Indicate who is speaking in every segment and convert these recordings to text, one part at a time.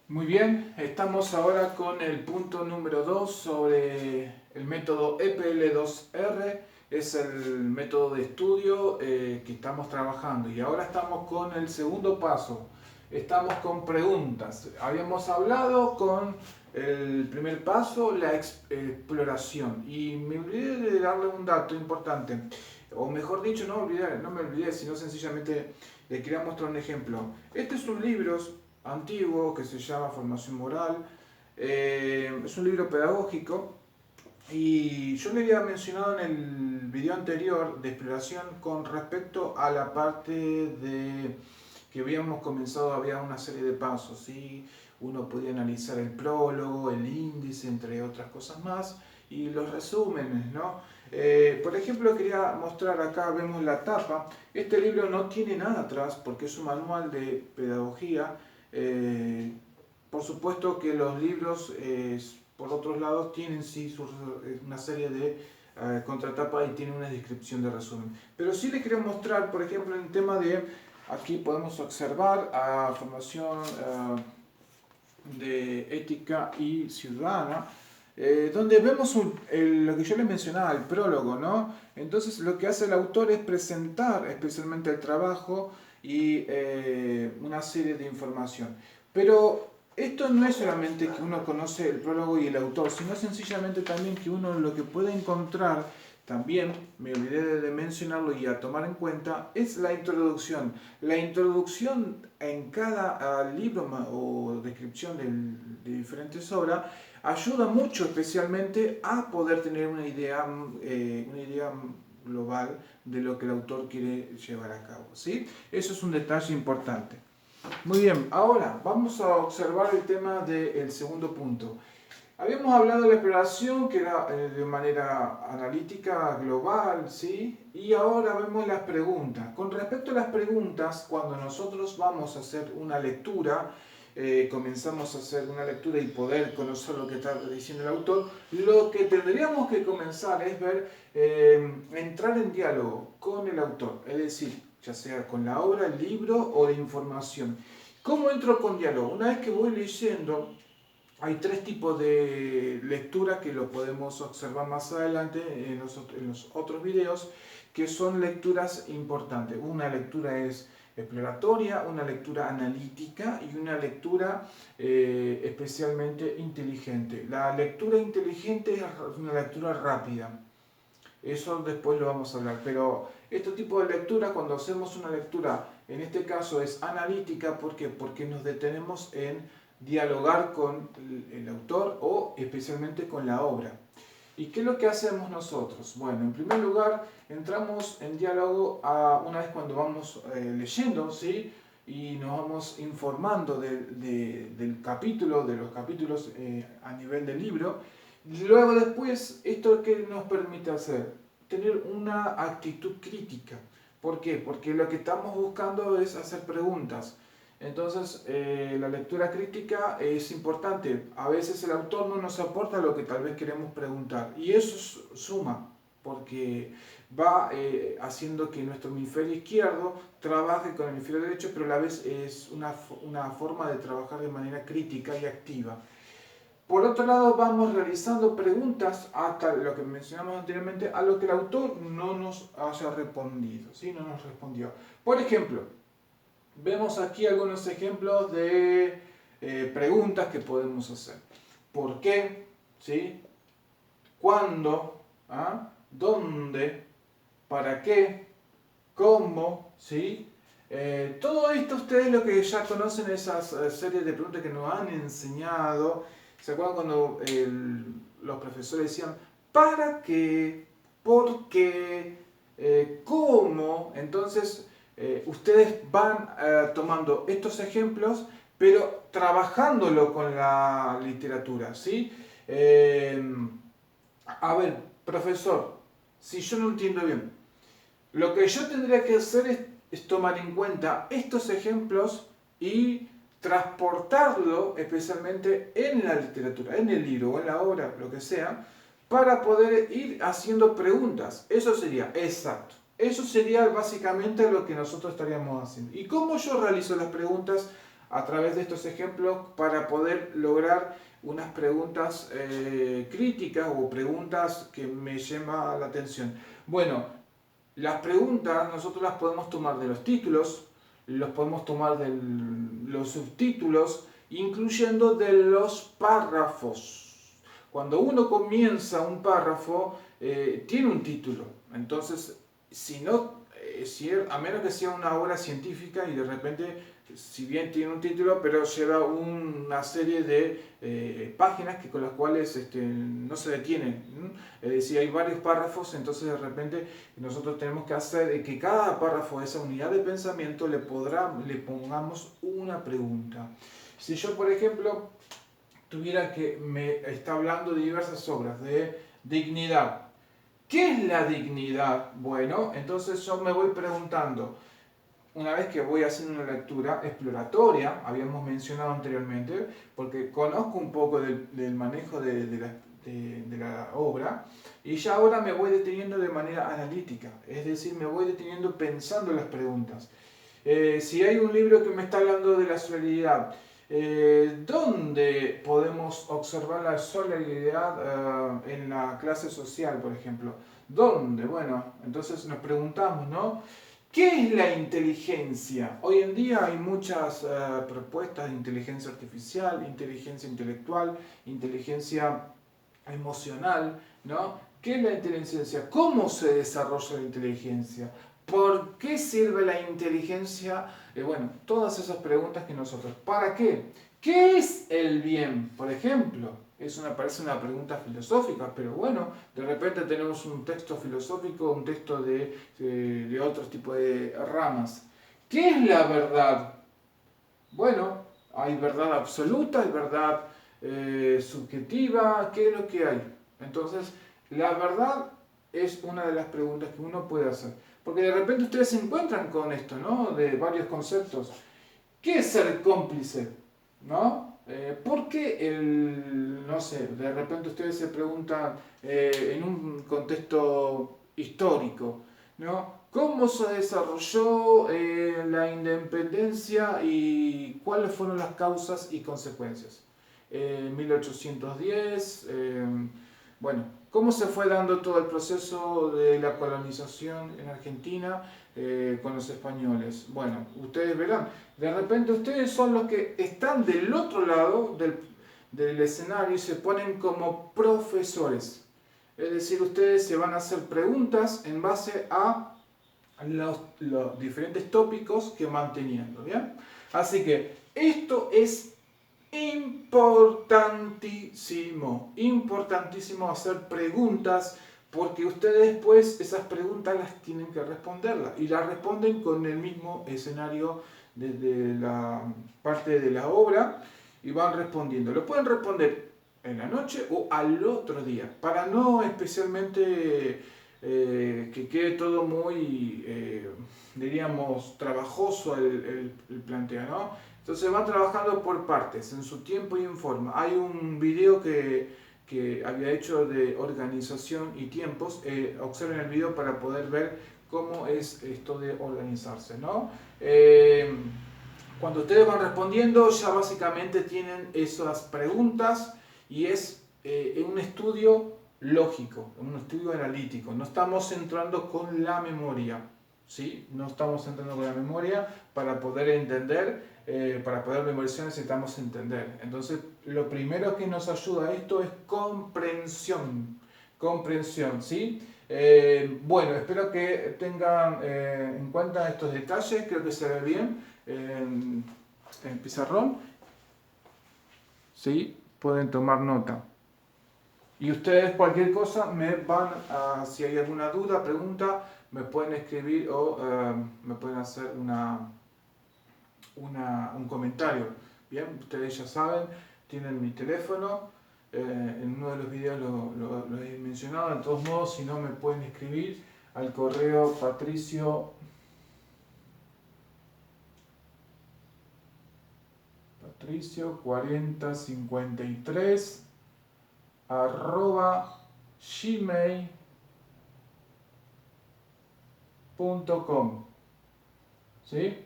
Speaker 1: Muy bien, estamos ahora con el punto número 2 sobre el método EPL2R. Es el método de estudio que estamos trabajando y ahora estamos con el segundo paso. Estamos con preguntas. Habíamos hablado con el primer paso, la exploración, y me olvidé de darle un dato importante. O mejor dicho, no me olvidé, sino sencillamente le quería mostrar un ejemplo. Este es un libro antiguo que se llama Formación Moral. Es un libro pedagógico y yo le había mencionado en el video anterior de exploración con respecto a la parte de que habíamos comenzado, había una serie de pasos, ¿sí? Uno podía analizar el prólogo, el índice, entre otras cosas más, y los resúmenes, ¿no? Por ejemplo, quería mostrar acá, vemos la tapa. Este libro no tiene nada atrás porque es un manual de pedagogía. Eh, por supuesto que los libros, por otros lados, tienen sí una serie de contratapa y tienen una descripción de resumen. Pero sí les quería mostrar, por ejemplo, en el tema de, aquí podemos observar a formación de ética y ciudadana, donde vemos lo que yo les mencionaba, el prólogo, ¿no? Entonces lo que hace el autor es presentar especialmente el trabajo y una serie de información. Pero esto no es solamente que uno conoce el prólogo y el autor, sino sencillamente también que uno lo que puede encontrar, también me olvidé de mencionarlo y a tomar en cuenta, es la introducción. La introducción en cada libro o descripción de diferentes obras ayuda mucho especialmente a poder tener una idea global de lo que el autor quiere llevar a cabo, ¿sí? Eso es un detalle importante. Muy bien, ahora vamos a observar el tema del segundo punto. Habíamos hablado de la exploración que era de manera analítica, global, ¿sí? Y ahora vemos las preguntas. Con respecto a las preguntas, cuando nosotros vamos a hacer una lectura, comenzamos a hacer una lectura y poder conocer lo que está diciendo el autor, lo que tendríamos que comenzar es ver, entrar en diálogo con el autor, es decir, ya sea con la obra, el libro o la información. ¿Cómo entro con diálogo? Una vez que voy leyendo, hay tres tipos de lectura que lo podemos observar más adelante en los otros videos, que son lecturas importantes. Una lectura es exploratoria, una lectura analítica y una lectura especialmente inteligente. La lectura inteligente es una lectura rápida. Eso después lo vamos a hablar, pero este tipo de lectura, cuando hacemos una lectura, en este caso es analítica, ¿por qué? Porque nos detenemos en dialogar con el autor o especialmente con la obra. ¿Y qué es lo que hacemos nosotros? Bueno, en primer lugar, entramos en diálogo una vez cuando vamos leyendo, ¿sí? Y nos vamos informando del capítulo, de los capítulos a nivel del libro. Luego después, ¿esto qué nos permite hacer? Tener una actitud crítica. ¿Por qué? Porque lo que estamos buscando es hacer preguntas. Entonces, la lectura crítica es importante. A veces el autor no nos aporta lo que tal vez queremos preguntar. Y eso suma, porque va haciendo que nuestro hemisferio izquierdo trabaje con el hemisferio derecho, pero a la vez es una forma de trabajar de manera crítica y activa. Por otro lado, vamos realizando preguntas hasta lo que mencionamos anteriormente, a lo que el autor no nos haya respondido, ¿sí? No nos respondió. Por ejemplo, vemos aquí algunos ejemplos de preguntas que podemos hacer. ¿Por qué? ¿Sí? ¿Cuándo? ¿Ah? ¿Dónde? ¿Para qué? ¿Cómo? ¿Sí? Todo esto ustedes lo que ya conocen, esas series de preguntas que nos han enseñado. ¿Se acuerdan cuando los profesores decían ¿para qué? ¿Por qué? ¿Cómo? Entonces ustedes van tomando estos ejemplos, pero trabajándolo con la literatura, ¿sí? A ver, profesor, si yo no entiendo bien, lo que yo tendría que hacer es tomar en cuenta estos ejemplos y transportarlo especialmente en la literatura, en el libro o en la obra, lo que sea, para poder ir haciendo preguntas. Eso sería exacto. Eso sería básicamente lo que nosotros estaríamos haciendo. ¿Y cómo yo realizo las preguntas? a través de estos ejemplos para poder lograr unas preguntas críticas o preguntas que me llaman la atención. Bueno, las preguntas nosotros las podemos tomar de los títulos, los podemos tomar de los subtítulos, incluyendo de los párrafos. Cuando uno comienza un párrafo, tiene un título. Entonces, si no, a menos que sea una obra científica y de repente, si bien tiene un título, pero lleva una serie de páginas con las cuales no se detienen. Es decir, hay varios párrafos, entonces de repente nosotros tenemos que hacer que cada párrafo de esa unidad de pensamiento le pongamos una pregunta. Si yo, por ejemplo, tuviera me está hablando de diversas obras, de dignidad. ¿Qué es la dignidad? Bueno, entonces yo me voy preguntando, una vez que voy haciendo una lectura exploratoria, habíamos mencionado anteriormente, porque conozco un poco del manejo de la obra, y ya ahora me voy deteniendo de manera analítica, es decir, me voy deteniendo pensando en las preguntas. Si hay un libro que me está hablando de la solidaridad, ¿dónde podemos observar la solidaridad en la clase social, por ejemplo? ¿Dónde? Bueno, entonces nos preguntamos, ¿no? ¿Qué es la inteligencia? Hoy en día hay muchas propuestas de inteligencia artificial, inteligencia intelectual, inteligencia emocional, ¿no? ¿Qué es la inteligencia? ¿Cómo se desarrolla la inteligencia? ¿Por qué sirve la inteligencia? Bueno, todas esas preguntas que nosotros. ¿Para qué? ¿Qué es el bien? Por ejemplo, parece una pregunta filosófica, pero bueno, de repente tenemos un texto filosófico, un texto de otro tipo de ramas. ¿Qué es la verdad? Bueno, hay verdad absoluta, hay verdad subjetiva, ¿qué es lo que hay? Entonces, la verdad es una de las preguntas que uno puede hacer. Porque de repente ustedes se encuentran con esto, ¿no? De varios conceptos. ¿Qué es ser cómplice? ¿No? ¿Por qué no sé, de repente ustedes se preguntan en un contexto histórico, ¿no? ¿Cómo se desarrolló la independencia y cuáles fueron las causas y consecuencias? 1810, bueno, ¿cómo se fue dando todo el proceso de la colonización en Argentina con los españoles? Bueno, ustedes verán, de repente ustedes son los que están del otro lado del escenario y se ponen como profesores. Es decir, ustedes se van a hacer preguntas en base a los diferentes tópicos que van teniendo, ¿bien? Así que esto es importantísimo, importantísimo hacer preguntas porque ustedes después esas preguntas las tienen que responderlas y las responden con el mismo escenario desde la parte de la obra y van respondiendo. Lo pueden responder en la noche o al otro día para no especialmente que quede todo muy, diríamos, trabajoso el planteo, ¿no? Entonces van trabajando por partes, en su tiempo y en forma. Hay un video que había hecho de organización y tiempos. Observen el video para poder ver cómo es esto de organizarse, ¿no? Cuando ustedes van respondiendo, ya básicamente tienen esas preguntas y es un estudio lógico, un estudio analítico. No estamos entrando con la memoria, ¿sí? No estamos entrando con la memoria para poder entender, para poder memorizar necesitamos entender. Entonces, lo primero que nos ayuda a esto es comprensión. Comprensión, ¿sí? Bueno, espero que tengan en cuenta estos detalles, creo que se ve bien en pizarrón, ¿sí? Pueden tomar nota. Y ustedes cualquier cosa me van a, si hay alguna duda, pregunta, me pueden escribir o me pueden hacer un comentario. Bien, ustedes ya saben, tienen mi teléfono, en uno de los videos lo he mencionado, de todos modos, si no me pueden escribir al correo patricio 4053 @gmail.com. ¿Sí?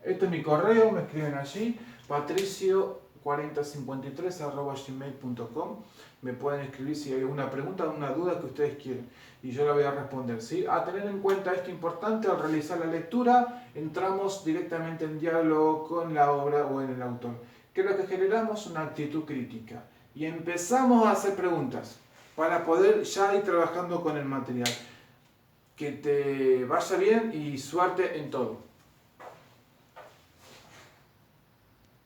Speaker 1: Este es mi correo, me escriben allí, patricio4053@gmail.com. Me pueden escribir si hay alguna pregunta, alguna duda que ustedes quieran y yo la voy a responder, ¿sí? A tener en cuenta esto importante, al realizar la lectura, entramos directamente en diálogo con la obra o en el autor. ¿Qué es lo que generamos? Una actitud crítica. Y empezamos a hacer preguntas para poder ya ir trabajando con el material. Que te vaya bien y suerte en todo.